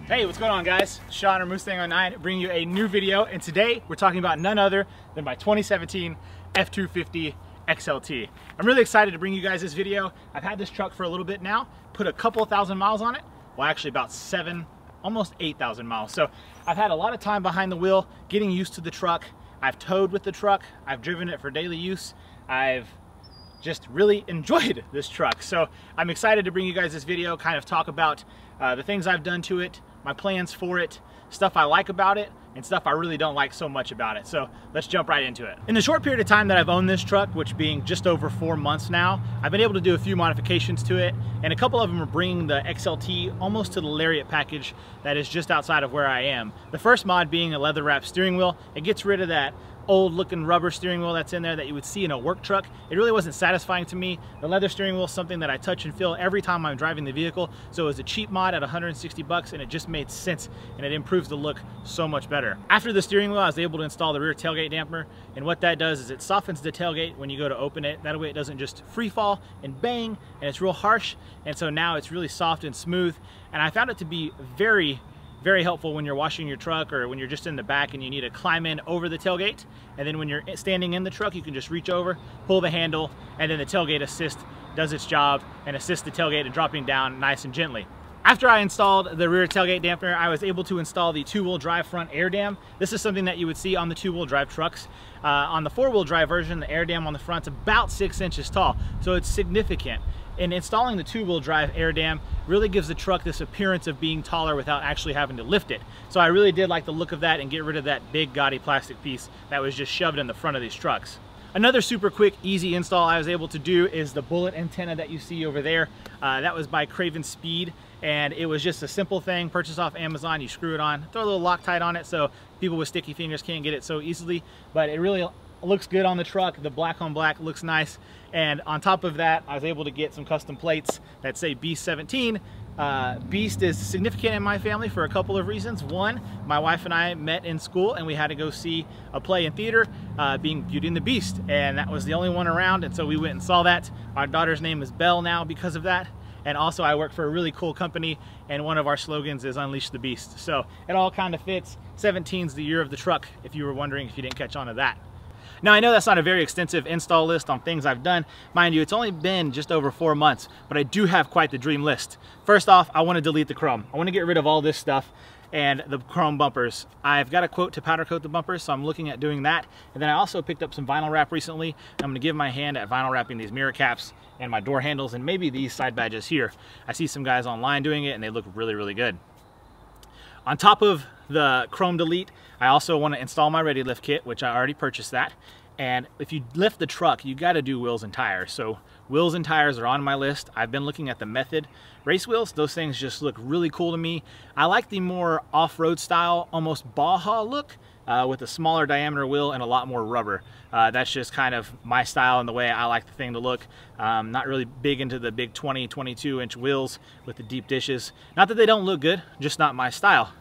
Hey, what's going on, guys? Sean or Mustang09 bringing you a new video, and today we're talking about none other than my 2017 F250 XLT. I'm really excited to bring you guys this video. I've had this truck for a little bit now, put a couple thousand miles on it. Well, actually about 7, almost 8,000 miles. So I've had a lot of time behind the wheel, getting used to the truck. I've towed with the truck. I've driven it for daily use. I've just really enjoyed this truck. So I'm excited to bring you guys this video, kind of talk about the things I've done to it, my plans for it, stuff I like about it, and stuff I really don't like so much about it. So let's jump right into it. In the short period of time that I've owned this truck, which being just over 4 months now, I've been able to do a few modifications to it, and a couple of them are bringing the XLT almost to the Lariat package that is just outside of where I am. The first mod being a leather wrap steering wheel. It gets rid of that old looking rubber steering wheel that's in there that you would see in a work truck. It really wasn't satisfying to me. The leather steering wheel is something that I touch and feel every time I'm driving the vehicle, so it was a cheap mod at 160 bucks, and it just made sense, and it improves the look so much better. After the steering wheel, I was able to install the rear tailgate damper, and what that does is it softens the tailgate when you go to open it. That way it doesn't just free fall and bang, and it's real harsh, and so now it's really soft and smooth, and I found it to be very helpful when you're washing your truck or when you're just in the back and you need to climb in over the tailgate. And then when you're standing in the truck, you can just reach over, pull the handle, and then the tailgate assist does its job and assists the tailgate in dropping down nice and gently. After I installed the rear tailgate dampener, I was able to install the 2-wheel drive front air dam. This is something that you would see on the 2-wheel drive trucks. On the 4-wheel drive version, the air dam on the front's about 6 inches tall, so it's significant. And installing the 2-wheel drive air dam really gives the truck this appearance of being taller without actually having to lift it. So I really did like the look of that and get rid of that big gaudy plastic piece that was just shoved in the front of these trucks. Another super quick, easy install I was able to do is the bullet antenna that you see over there. That was by Craven Speed, and it was just a simple thing, purchased off Amazon. You screw it on, throw a little Loctite on it so people with sticky fingers can't get it so easily, but it really looks good on the truck. The black on black looks nice, and on top of that I was able to get some custom plates that say BEAST17. Beast is significant in my family for a couple of reasons. One, my wife and I met in school and we had to go see a play in theater being Beauty and the Beast, and that was the only one around, and so we went and saw that. Our daughter's name is Belle now because of that, and also I work for a really cool company and one of our slogans is Unleash the Beast, so it all kind of fits. 17's the year of the truck, if you were wondering, if you didn't catch on to that. Now, I know that's not a very extensive install list on things I've done. Mind you, it's only been just over 4 months, but I do have quite the dream list. First off, I want to delete the chrome. I want to get rid of all this stuff and the chrome bumpers. I've got a quote to powder coat the bumpers, so I'm looking at doing that. And then I also picked up some vinyl wrap recently. I'm going to give my hand at vinyl wrapping these mirror caps and my door handles and maybe these side badges here. I see some guys online doing it and they look really good. On top of the chrome delete, I also want to install my Ready Lift kit, which I already purchased that. And if you lift the truck, you got to do wheels and tires. So wheels and tires are on my list. I've been looking at the Method race wheels. Those things just look really cool to me. I like the more off-road style, almost Baja look with a smaller diameter wheel and a lot more rubber. That's just kind of my style and the way I like the thing to look. Not really big into the big 20, 22 inch wheels with the deep dishes. Not that they don't look good, just not my style.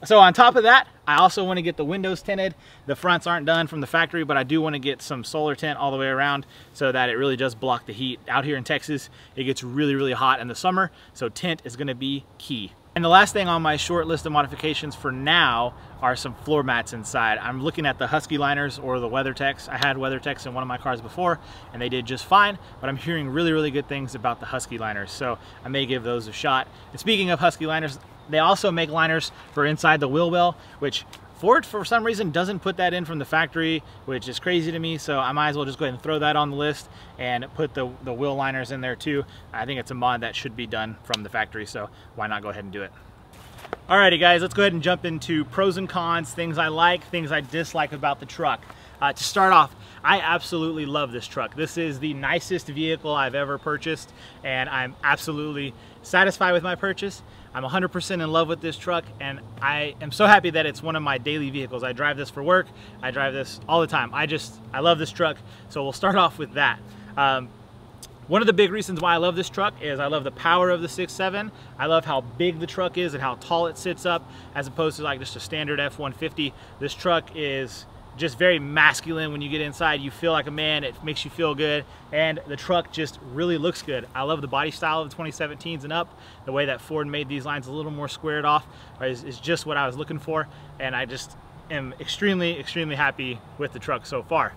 So on top of that, I also want to get the windows tinted. The fronts aren't done from the factory, but I do want to get some solar tint all the way around so that it really does block the heat. Out here in Texas, it gets really hot in the summer, so tint is going to be key. And the last thing on my short list of modifications for now are some floor mats inside. I'm looking at the Husky liners or the WeatherTechs. I had WeatherTechs in one of my cars before and they did just fine, but I'm hearing really good things about the Husky liners, so I may give those a shot. And speaking of Husky liners, they also make liners for inside the wheel well, which Ford for some reason doesn't put that in from the factory, which is crazy to me, so I might as well just go ahead and throw that on the list and put the wheel liners in there too. I think it's a mod that should be done from the factory, so why not go ahead and do it. Alrighty guys, let's go ahead and jump into pros and cons, things I like, things I dislike about the truck. To start off, I absolutely love this truck. This is the nicest vehicle I've ever purchased, and I'm absolutely satisfied with my purchase. I'm 100% in love with this truck, and I am so happy that it's one of my daily vehicles. I drive this for work. I drive this all the time. I love this truck, so we'll start off with that. One of the big reasons why I love this truck is I love the power of the 6.7. I love how big the truck is and how tall it sits up as opposed to like just a standard F-150. This truck is just very masculine. When you get inside, you feel like a man. It makes you feel good, and the truck just really looks good. I love the body style of the 2017s and up. The way that Ford made these lines a little more squared off is just what I was looking for, and I just am extremely happy with the truck so far.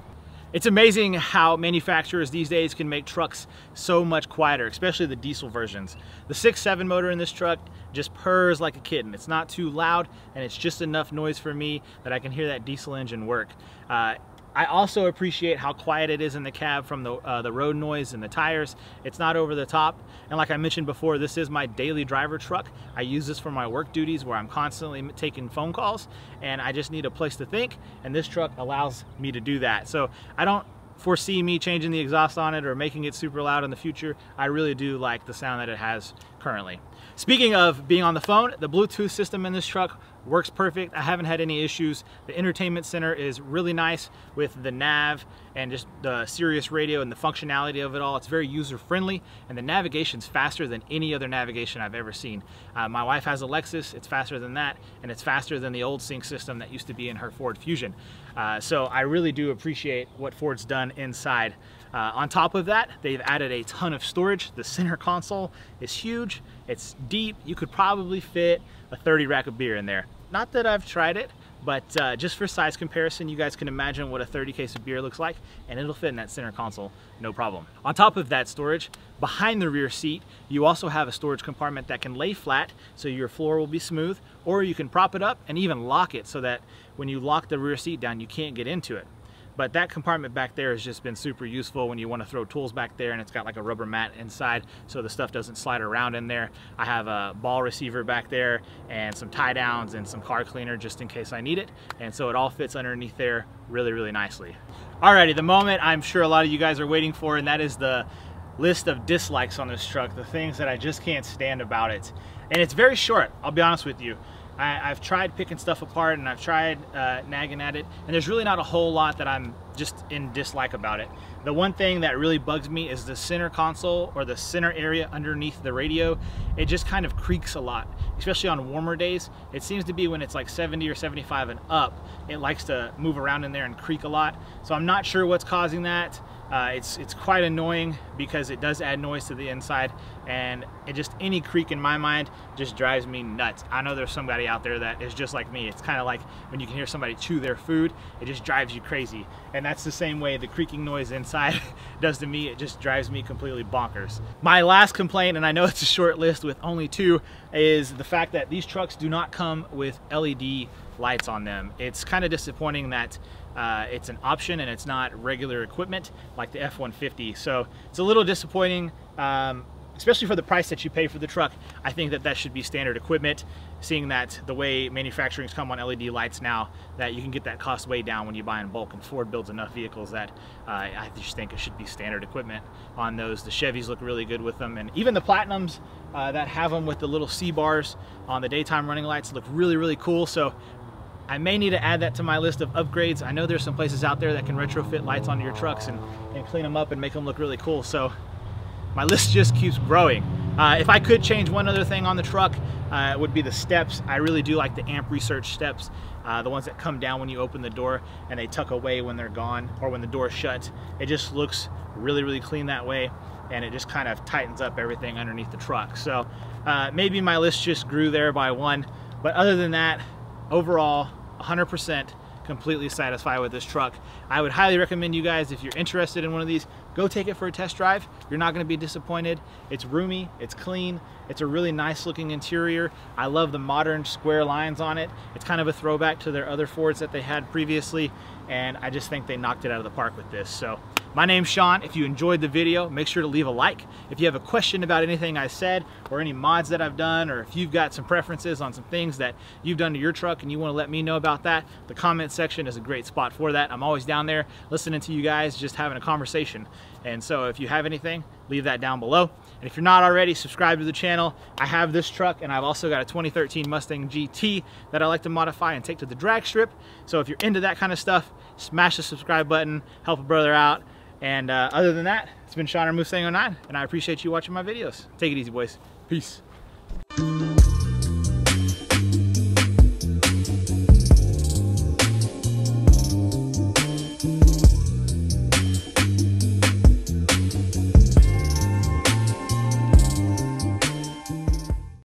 It's amazing how manufacturers these days can make trucks so much quieter, especially the diesel versions. The 6.7 motor in this truck just purrs like a kitten. It's not too loud, and it's just enough noise for me that I can hear that diesel engine work. I also appreciate how quiet it is in the cab from the road noise and the tires. It's not over the top, and like I mentioned before, this is my daily driver truck. I use this for my work duties where I'm constantly taking phone calls and I just need a place to think, and this truck allows me to do that. So I don't foresee me changing the exhaust on it or making it super loud in the future. I really do like the sound that it has currently. Speaking of being on the phone, the Bluetooth system in this truck works perfect. I haven't had any issues. The entertainment center is really nice with the nav and just the Sirius radio and the functionality of it all. It's very user friendly, and the navigation's faster than any other navigation I've ever seen. My wife has a Lexus. It's faster than that, and it's faster than the old sync system that used to be in her Ford Fusion. So I really do appreciate what Ford's done inside. On top of that, they've added a ton of storage. The center console is huge. It's deep. You could probably fit a 30 rack of beer in there. Not that I've tried it, but just for size comparison, you guys can imagine what a 30 case of beer looks like, and it'll fit in that center console, no problem. On top of that storage, behind the rear seat, you also have a storage compartment that can lay flat, so your floor will be smooth, or you can prop it up and even lock it so that when you lock the rear seat down, you can't get into it. But that compartment back there has just been super useful when you want to throw tools back there, and it's got like a rubber mat inside so the stuff doesn't slide around in there. I have a ball receiver back there and some tie downs and some car cleaner just in case I need it. And so it all fits underneath there really nicely. Alrighty, the moment I'm sure a lot of you guys are waiting for, and that is the list of dislikes on this truck, the things that I just can't stand about it. And it's very short, I'll be honest with you. I've tried picking stuff apart and I've tried nagging at it, and there's really not a whole lot that I'm just in dislike about it. The one thing that really bugs me is the center console, or the center area underneath the radio. It just kind of creaks a lot, especially on warmer days. It seems to be when it's like 70 or 75 and up, it likes to move around in there and creak a lot. So I'm not sure what's causing that. It's quite annoying because it does add noise to the inside, and it just, any creak in my mind just drives me nuts. I know there's somebody out there that is just like me. It's kind of like when you can hear somebody chew their food, it just drives you crazy. And that's the same way the creaking noise inside does to me. It just drives me completely bonkers. My last complaint, and I know it's a short list with only 2, is the fact that these trucks do not come with LED lights on them. It's kind of disappointing that it's an option and it's not regular equipment like the F250. So it's a little disappointing, especially for the price that you pay for the truck. I think that that should be standard equipment, seeing that the way manufacturings come on LED lights now, that you can get that cost way down when you buy in bulk, and Ford builds enough vehicles that I just think it should be standard equipment on those. The Chevys look really good with them, and even the Platinums that have them with the little C-bars on the daytime running lights look really cool. So I may need to add that to my list of upgrades. I know there's some places out there that can retrofit lights onto your trucks and clean them up and make them look really cool. So my list just keeps growing. If I could change one other thing on the truck, it would be the steps. I really do like the Amp Research steps, the ones that come down when you open the door and they tuck away when they're gone or when the door shuts. It just looks really clean that way, and it just kind of tightens up everything underneath the truck. So maybe my list just grew there by 1, but other than that, overall, 100% completely satisfied with this truck. I would highly recommend you guys, if you're interested in one of these, go take it for a test drive. You're not going to be disappointed. It's roomy, it's clean, it's a really nice looking interior. I love the modern square lines on it. It's kind of a throwback to their other Fords that they had previously, and I just think they knocked it out of the park with this. So my name's Sean. If you enjoyed the video, make sure to leave a like. If you have a question about anything I said or any mods that I've done, or if you've got some preferences on some things that you've done to your truck and you want to let me know about that, the comment section is a great spot for that. I'm always down there listening to you guys, just having a conversation. And so if you have anything, leave that down below. And if you're not already, subscribe to the channel. I have this truck, and I've also got a 2013 Mustang GT that I like to modify and take to the drag strip. So if you're into that kind of stuff, smash the subscribe button, help a brother out. And other than that, it's been Sean or BEAST17, and I appreciate you watching my videos. Take it easy, boys. Peace.